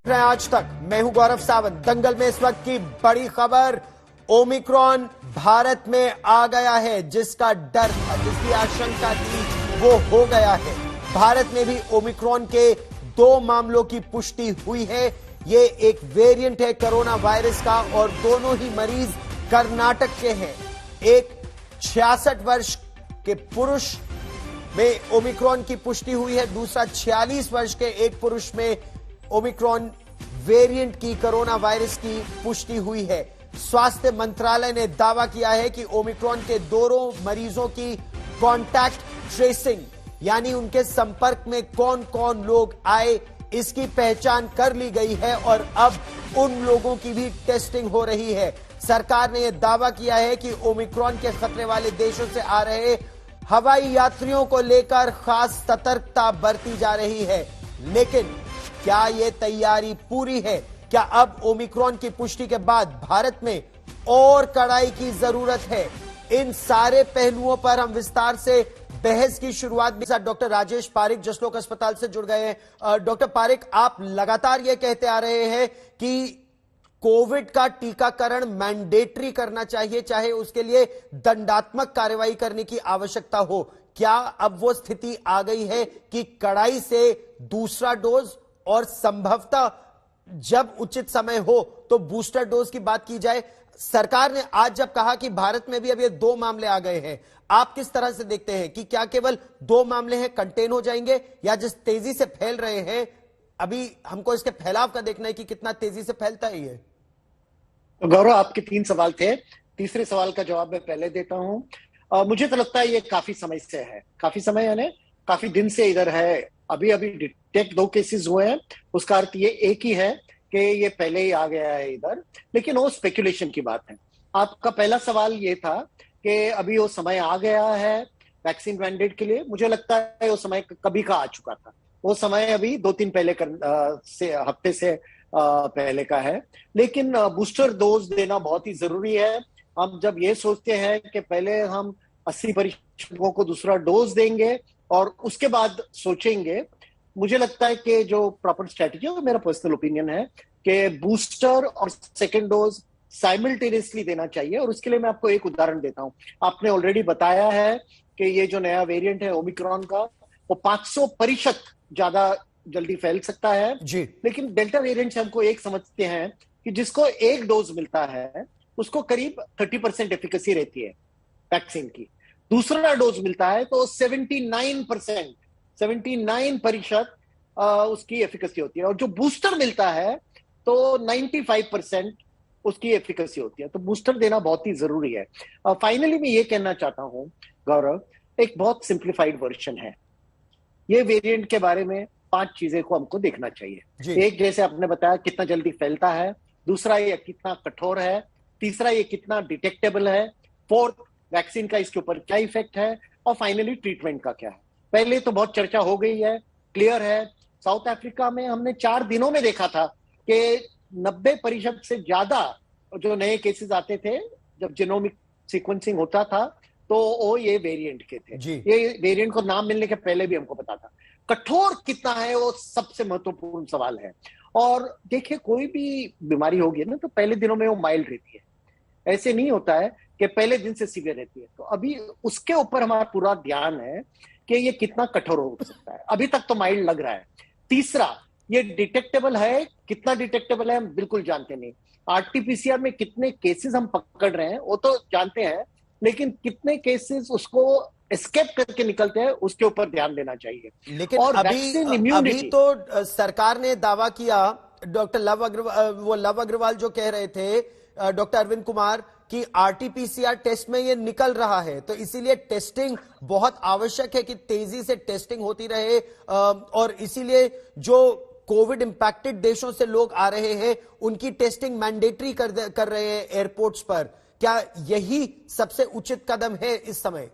रहे हैं आज तक। मैं हूं गौरव सावंत। दंगल में इस वक्त की बड़ी खबर, ओमिक्रॉन भारत में आ गया है। जिसका डर था, जिसकी आशंका थी, वो हो गया है। भारत में भी ओमिक्रॉन के 2 मामलों की पुष्टि हुई है। ये एक वेरिएंट है कोरोना वायरस का और दोनों ही मरीज कर्नाटक के हैं। एक 66 वर्ष के पुरुष में ओमिक्रॉन की पुष्टि हुई है, दूसरा 46 वर्ष के एक पुरुष में ओमिक्रॉन वेरिएंट की कोरोना वायरस की पुष्टि हुई है। स्वास्थ्य मंत्रालय ने दावा किया है कि ओमिक्रॉन के दोनों मरीजों की कॉन्टैक्ट ट्रेसिंग, यानी उनके संपर्क में कौन कौन लोग आए, इसकी पहचान कर ली गई है और अब उन लोगों की भी टेस्टिंग हो रही है। सरकार ने यह दावा किया है कि ओमिक्रॉन के खतरे वाले देशों से आ रहे हवाई यात्रियों को लेकर खास सतर्कता बरती जा रही है। लेकिन क्या यह तैयारी पूरी है? क्या अब ओमिक्रॉन की पुष्टि के बाद भारत में और कड़ाई की जरूरत है? इन सारे पहलुओं पर हम विस्तार से बहस की शुरुआत भी साथ डॉक्टर राजेश पारिक जसलोक अस्पताल से जुड़ गए हैं। डॉक्टर पारिक, आप लगातार यह कहते आ रहे हैं कि कोविड का टीकाकरण मैंडेटरी करना चाहिए, चाहे उसके लिए दंडात्मक कार्रवाई करने की आवश्यकता हो। क्या अब वो स्थिति आ गई है कि कड़ाई से दूसरा डोज और संभवतः जब उचित समय हो तो बूस्टर डोज की बात की जाए? सरकार ने आज जब कहा कि भारत में भी अब ये 2 मामले आ गए हैं, आप किस तरह से देखते हैं कि क्या केवल 2 मामले हैं, कंटेन हो जाएंगे, या जिस तेजी से फैल रहे हैं अभी हमको इसके फैलाव का देखना है कि कितना तेजी से फैलता है ये? तो गौरव, आपके 3 सवाल थे। तीसरे सवाल का जवाब मैं पहले देता हूं। मुझे तो लगता है ये काफी समय से है, काफी समय यानी काफी दिन से इधर है। अभी अभी डिटेक्ट 2 केसेस हुए हैं, उसका अर्थ ये एक ही है कि ये पहले ही आ गया है इधर, लेकिन वो स्पेकुलेशन की बात है। आपका पहला सवाल ये था कि अभी वो समय आ गया है वैक्सीन मैंडेट के लिए। मुझे लगता है वो समय कभी का आ चुका था। वो समय अभी 2-3 हफ्ते से पहले का है। लेकिन बूस्टर डोज देना बहुत ही जरूरी है। हम जब ये सोचते हैं कि पहले हम 80% लोगों को दूसरा डोज देंगे और उसके बाद सोचेंगे, मुझे लगता है कि जो प्रॉपर स्ट्रेटेजी है, मेरा पर्सनल ओपिनियन है कि बूस्टर और सेकेंड डोज साइमल्टेनियसली देना चाहिए। और उसके लिए मैं आपको एक उदाहरण देता हूं। आपने ऑलरेडी बताया है कि ये जो नया वेरिएंट है ओमिक्रॉन का, वो 500% ज्यादा जल्दी फैल सकता है जी। लेकिन डेल्टा वेरिएंट से हमको एक समझते हैं कि जिसको एक डोज मिलता है उसको करीब 30% एफिकेसी रहती है वैक्सीन की। दूसरा डोज मिलता है तो 79% उसकी एफिकेसी होती है, और जो बूस्टर मिलता है तो 95% उसकी एफिकेसी होती है। तो बूस्टर देना बहुत ही जरूरी है। फाइनली मैं ये कहना चाहता हूं गौरव, एक बहुत सिंप्लीफाइड वर्जन है ये वेरिएंट के बारे में। 5 चीजें को हमको देखना चाहिए। एक, जैसे आपने बताया, कितना जल्दी फैलता है। दूसरा, ये कितना कठोर है। तीसरा, ये कितना डिटेक्टेबल है। फोर्थ, वैक्सीन का इसके ऊपर क्या इफेक्ट है। और फाइनली, ट्रीटमेंट का क्या है। पहले तो बहुत चर्चा हो गई है, क्लियर है। साउथ अफ्रीका में हमने 4 दिनों में देखा था कि 90% से ज्यादा जो नए केसेस आते थे, जब जीनोमिक सीक्वेंसिंग होता था, तो वो ये वेरिएंट के थे। ये वेरिएंट को नाम मिलने के पहले भी हमको पता था। कठोर कितना है वो सबसे महत्वपूर्ण सवाल है। और देखिए, कोई भी बीमारी होगी ना तो पहले दिनों में वो माइल्ड रहती है। ऐसे नहीं होता है कि पहले दिन से सीवियर रहती है। तो अभी उसके ऊपर हमारा पूरा ध्यान है कि ये कितना कठोर हो सकता है। अभी तक तो माइल्ड लग रहा है। तीसरा, ये डिटेक्टेबल है। कितना डिटेक्टेबल है हम बिल्कुल जानते नहीं। आरटीपीसीआर में कितने केसेस हम पकड़ रहे हैं वो तो जानते हैं, लेकिन कितने केसेस उसको एस्केप करके निकलते हैं उसके ऊपर ध्यान देना चाहिए। लेकिन और अभी अभी तो सरकार ने दावा किया, डॉक्टर लव अग्रवाल जो कह रहे थे, डॉक्टर अरविंद कुमार, कि आरटीपीसीआर टेस्ट में ये निकल रहा है, तो इसीलिए टेस्टिंग बहुत आवश्यक है कि तेजी से टेस्टिंग होती रहे। और इसीलिए जो कोविड इंपैक्टेड देशों से लोग आ रहे हैं उनकी टेस्टिंग मैंडेटरी कर रहे हैं एयरपोर्ट्स पर। क्या यही सबसे उचित कदम है इस समय?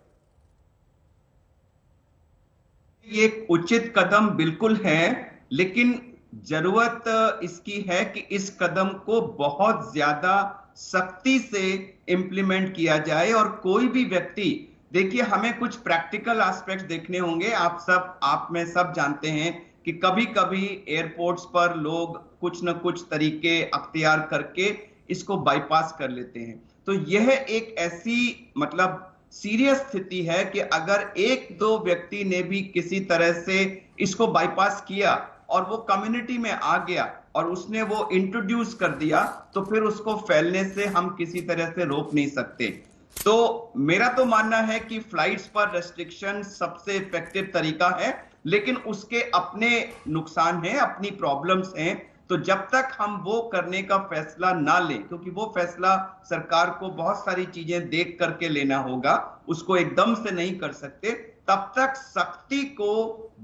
ये उचित कदम बिल्कुल है, लेकिन जरूरत इसकी है कि इस कदम को बहुत ज्यादा सख्ती से इंप्लीमेंट किया जाए। और कोई भी व्यक्ति, देखिए, हमें कुछ प्रैक्टिकल एस्पेक्ट्स देखने होंगे। आप में सब जानते हैं कि कभी कभी एयरपोर्ट्स पर लोग कुछ न कुछ तरीके अख्तियार करके इसको बाईपास कर लेते हैं। तो यह एक ऐसी मतलब सीरियस स्थिति है कि अगर एक दो व्यक्ति ने भी किसी तरह से इसको बाईपास किया और वो कम्युनिटी में आ गया और उसने वो इंट्रोड्यूस कर दिया, तो फिर उसको फैलने से हम किसी तरह से रोक नहीं सकते। तो मेरा तो मानना है कि फ्लाइट्स पर रेस्ट्रिक्शन सबसे इफेक्टिव तरीका है, लेकिन उसके अपने नुकसान हैं, अपनी प्रॉब्लम्स हैं। तो जब तक हम वो करने का फैसला ना लें, क्योंकि वो फैसला सरकार को बहुत सारी चीजें देख करके लेना होगा, उसको एकदम से नहीं कर सकते, तब तक सख्ती को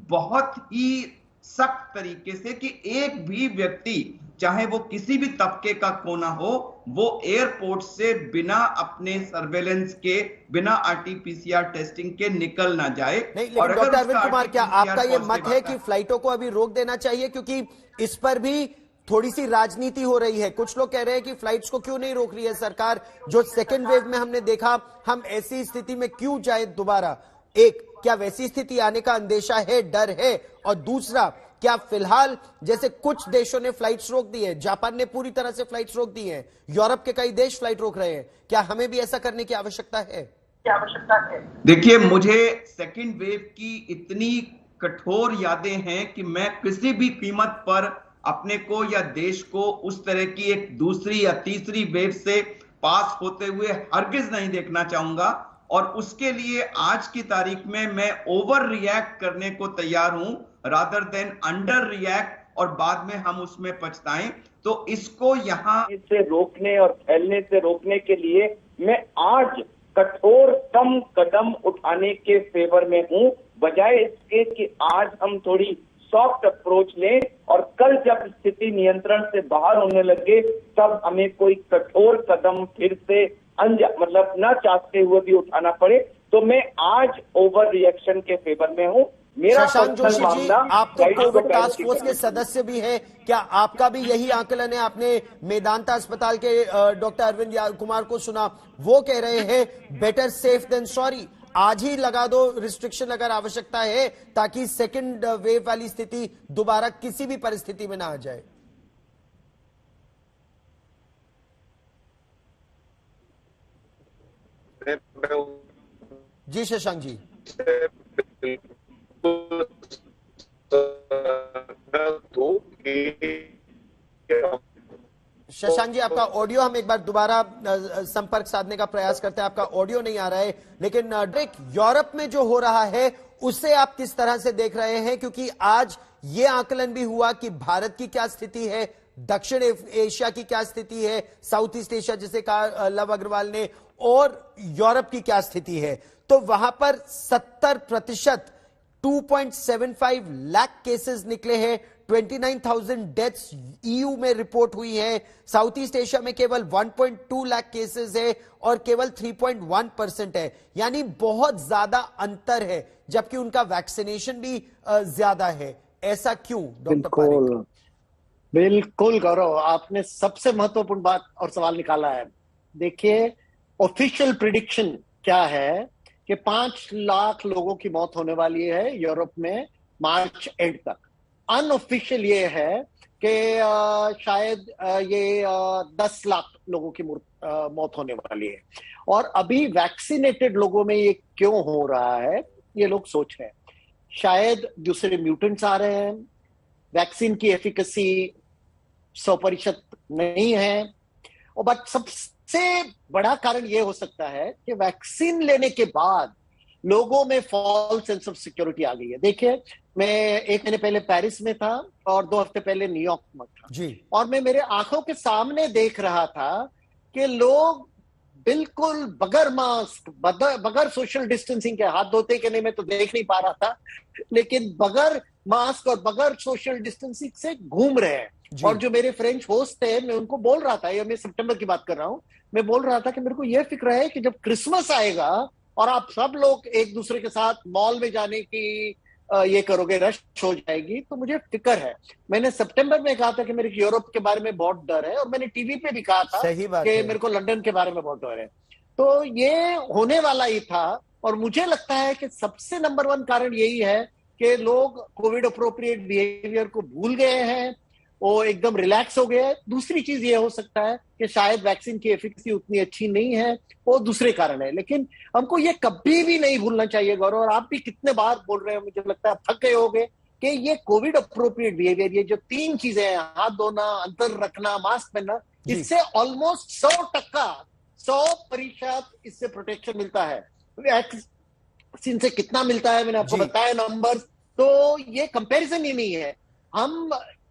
बहुत ही सख्त तरीके से कि एक भी व्यक्ति चाहे वो किसी भी तबके का क्यों ना हो, वो एयरपोर्ट से बिना अपने सर्वेलेंस के, बिना आरटीपीसीआर टेस्टिंग के निकल ना जाए। नहीं, लेकिन डॉक्टर अरविंद कुमार, क्या आपका ये मत है कि फ्लाइटों को अभी रोक देना चाहिए? क्योंकि इस पर भी थोड़ी सी राजनीति हो रही है। कुछ लोग कह रहे हैं कि फ्लाइट्स को क्यों नहीं रोक रही है सरकार, जो सेकेंड वेव में हमने देखा, हम ऐसी स्थिति में क्यों जाए दोबारा? एक, क्या वैसी स्थिति आने का अंदेशा है, डर है? और दूसरा, क्या फिलहाल जैसे कुछ देशों ने फ्लाइट्स रोक दी है, जापान ने पूरी तरह से फ्लाइट्स रोक दी हैं, यूरोप के कई देश फ्लाइट रोक रहे हैं, क्या हमें भी ऐसा करने की आवश्यकता है? देखिए, मुझे सेकेंड वेव की इतनी कठोर यादें हैं कि मैं किसी भी कीमत पर अपने को या देश को उस तरह की एक दूसरी या तीसरी वेव से पास होते हुए हरगिज नहीं देखना चाहूंगा। और उसके लिए आज की तारीख में मैं ओवर रिएक्ट करने को तैयार हूं, रादर देन अंडर रिएक्ट और बाद में हम उसमें पछताएं। तो इसको यहाँ से रोकने और फैलने से रोकने के लिए मैं आज कठोरतम कदम उठाने के फेवर में हूं, बजाय इसके कि आज हम थोड़ी सॉफ्ट अप्रोच लें और कल जब स्थिति नियंत्रण से बाहर होने लगे तब हमें कोई कठोर कदम फिर से मतलब न चाहते हुए भी उठाना पड़े। तो मैं आज ओवर रिएक्शन के फेवर में हूं। मेरा शशांक जोशी जी, आप तो कोविड टास्क फोर्स के के सदस्य भी हैं, क्या आपका भी यही आकलन है? आपने मेदांता अस्पताल के डॉक्टर अरविंद कुमार को सुना, वो कह रहे हैं बेटर सेफ देन सॉरी, आज ही लगा दो रिस्ट्रिक्शन अगर आवश्यकता है, ताकि सेकंड वेव वाली स्थिति दोबारा किसी भी परिस्थिति में ना आ जाए। जी शशांक जी। शशांक जी, आपका ऑडियो, हम एक बार दोबारा संपर्क साधने का प्रयास करते हैं, आपका ऑडियो नहीं आ रहा है। लेकिन ड्रेक, यूरोप में जो हो रहा है उसे आप किस तरह से देख रहे हैं? क्योंकि आज ये आकलन भी हुआ कि भारत की क्या स्थिति है, दक्षिण एशिया की क्या स्थिति है, साउथ ईस्ट एशिया जिसे कहा लव अग्रवाल ने, और यूरोप की क्या स्थिति है। तो वहां पर 70% 2.75 लाख केसेस निकले हैं, 29,000 डेथ्स ईयू में रिपोर्ट हुई है। साउथ ईस्ट एशिया में केवल 1.2 लाख केसेस है और केवल 3.1% है, यानी बहुत ज्यादा अंतर है, जबकि उनका वैक्सीनेशन भी ज्यादा है। ऐसा क्यों डॉक्टर पारेख? बिल्कुल गौरव, आपने सबसे महत्वपूर्ण बात और सवाल निकाला है। देखिए, ऑफिशियल प्रिडिक्शन क्या है कि 5 लाख लोगों की मौत होने वाली है यूरोप में मार्च एंड तक। अनऑफिशियल ये है कि शायद ये 10 लाख लोगों की मौत होने वाली है। और अभी वैक्सीनेटेड लोगों में ये क्यों हो रहा है, ये लोग सोच रहे हैं। शायद दूसरे म्यूटेंट्स आ रहे हैं, वैक्सीन की एफिकेसी 100% नहीं है, और बट सबसे बड़ा कारण ये हो सकता है कि वैक्सीन लेने के बाद लोगों में फॉल्स सेंस ऑफ सिक्योरिटी आ गई है। देखिए, मैं 1 महीने पहले पेरिस में था और 2 हफ्ते पहले न्यूयॉर्क में था जी, और मैं मेरे आंखों के सामने देख रहा था कि लोग बिल्कुल बगैर मास्क, बगैर सोशल डिस्टेंसिंग के, हाथ धोते कि नहीं मैं तो देख नहीं पा रहा था, लेकिन बगैर मास्क और बगैर सोशल डिस्टेंसिंग से घूम रहे हैं। और जो मेरे फ्रेंच होस्ट थे, मैं उनको बोल रहा था, ये मैं सितंबर की बात कर रहा हूं, मैं बोल रहा था कि मेरे को यह फिक्र है कि जब क्रिसमस आएगा और आप सब लोग एक दूसरे के साथ मॉल में जाने की ये करोगे, रश हो जाएगी, तो मुझे फिक्र है। मैंने सितंबर में कहा था कि मेरे यूरोप के बारे में बहुत डर है, और मैंने टीवी पे भी कहा था कि मेरे को लंदन के बारे में बहुत डर है। तो ये होने वाला ही था, और मुझे लगता है कि सबसे नंबर 1 कारण यही है कि लोग कोविड अप्रोप्रिएट बिहेवियर को भूल गए हैं, वो एकदम रिलैक्स हो गए हैं। दूसरी चीज ये हो सकता है कि शायद वैक्सीन की एफिकेसी उतनी अच्छी नहीं है, वो दूसरे कारण है। लेकिन हमको ये कभी भी नहीं भूलना चाहिए गौरव, और आप भी कितने बार बोल रहे हैं, मुझे लगता है आप थक गए होंगे, कि ये कोविड अप्रोप्रिएट बिहेवियर, ये जो 3 चीजें हैं, हाथ धोना, अंतर रखना, मास्क पहनना, इससे ऑलमोस्ट 100% इससे प्रोटेक्शन मिलता है। वैक्सीन से कितना मिलता है मैंने आपको बताया नंबर, तो ये कंपैरिजन ही नहीं है। हम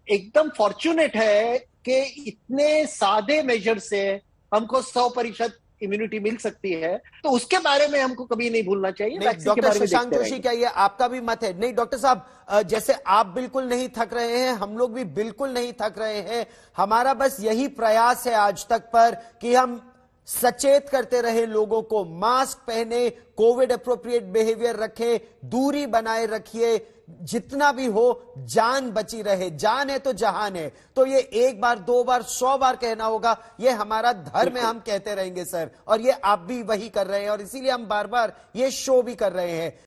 एकदम फॉर्चुनेट है कि इतने सादे मेजर से हमको 100% इम्यूनिटी मिल सकती है, तो उसके बारे में हमको कभी नहीं भूलना चाहिए। डॉक्टर शशांक जोशी, क्या ये आपका भी मत है? नहीं डॉक्टर साहब, जैसे आप बिल्कुल नहीं थक रहे हैं, हम लोग भी बिल्कुल नहीं थक रहे हैं। हमारा बस यही प्रयास है आज तक पर कि हम सचेत करते रहे लोगों को, मास्क पहने, कोविड अप्रोप्रिएट बिहेवियर रखें, दूरी बनाए रखिए, जितना भी हो जान बची रहे। जान है तो जहान है, तो ये 1 बार 2 बार 100 बार कहना होगा, ये हमारा धर्म है, हम कहते रहेंगे सर। और ये आप भी वही कर रहे हैं, और इसीलिए हम बार बार ये शो भी कर रहे हैं।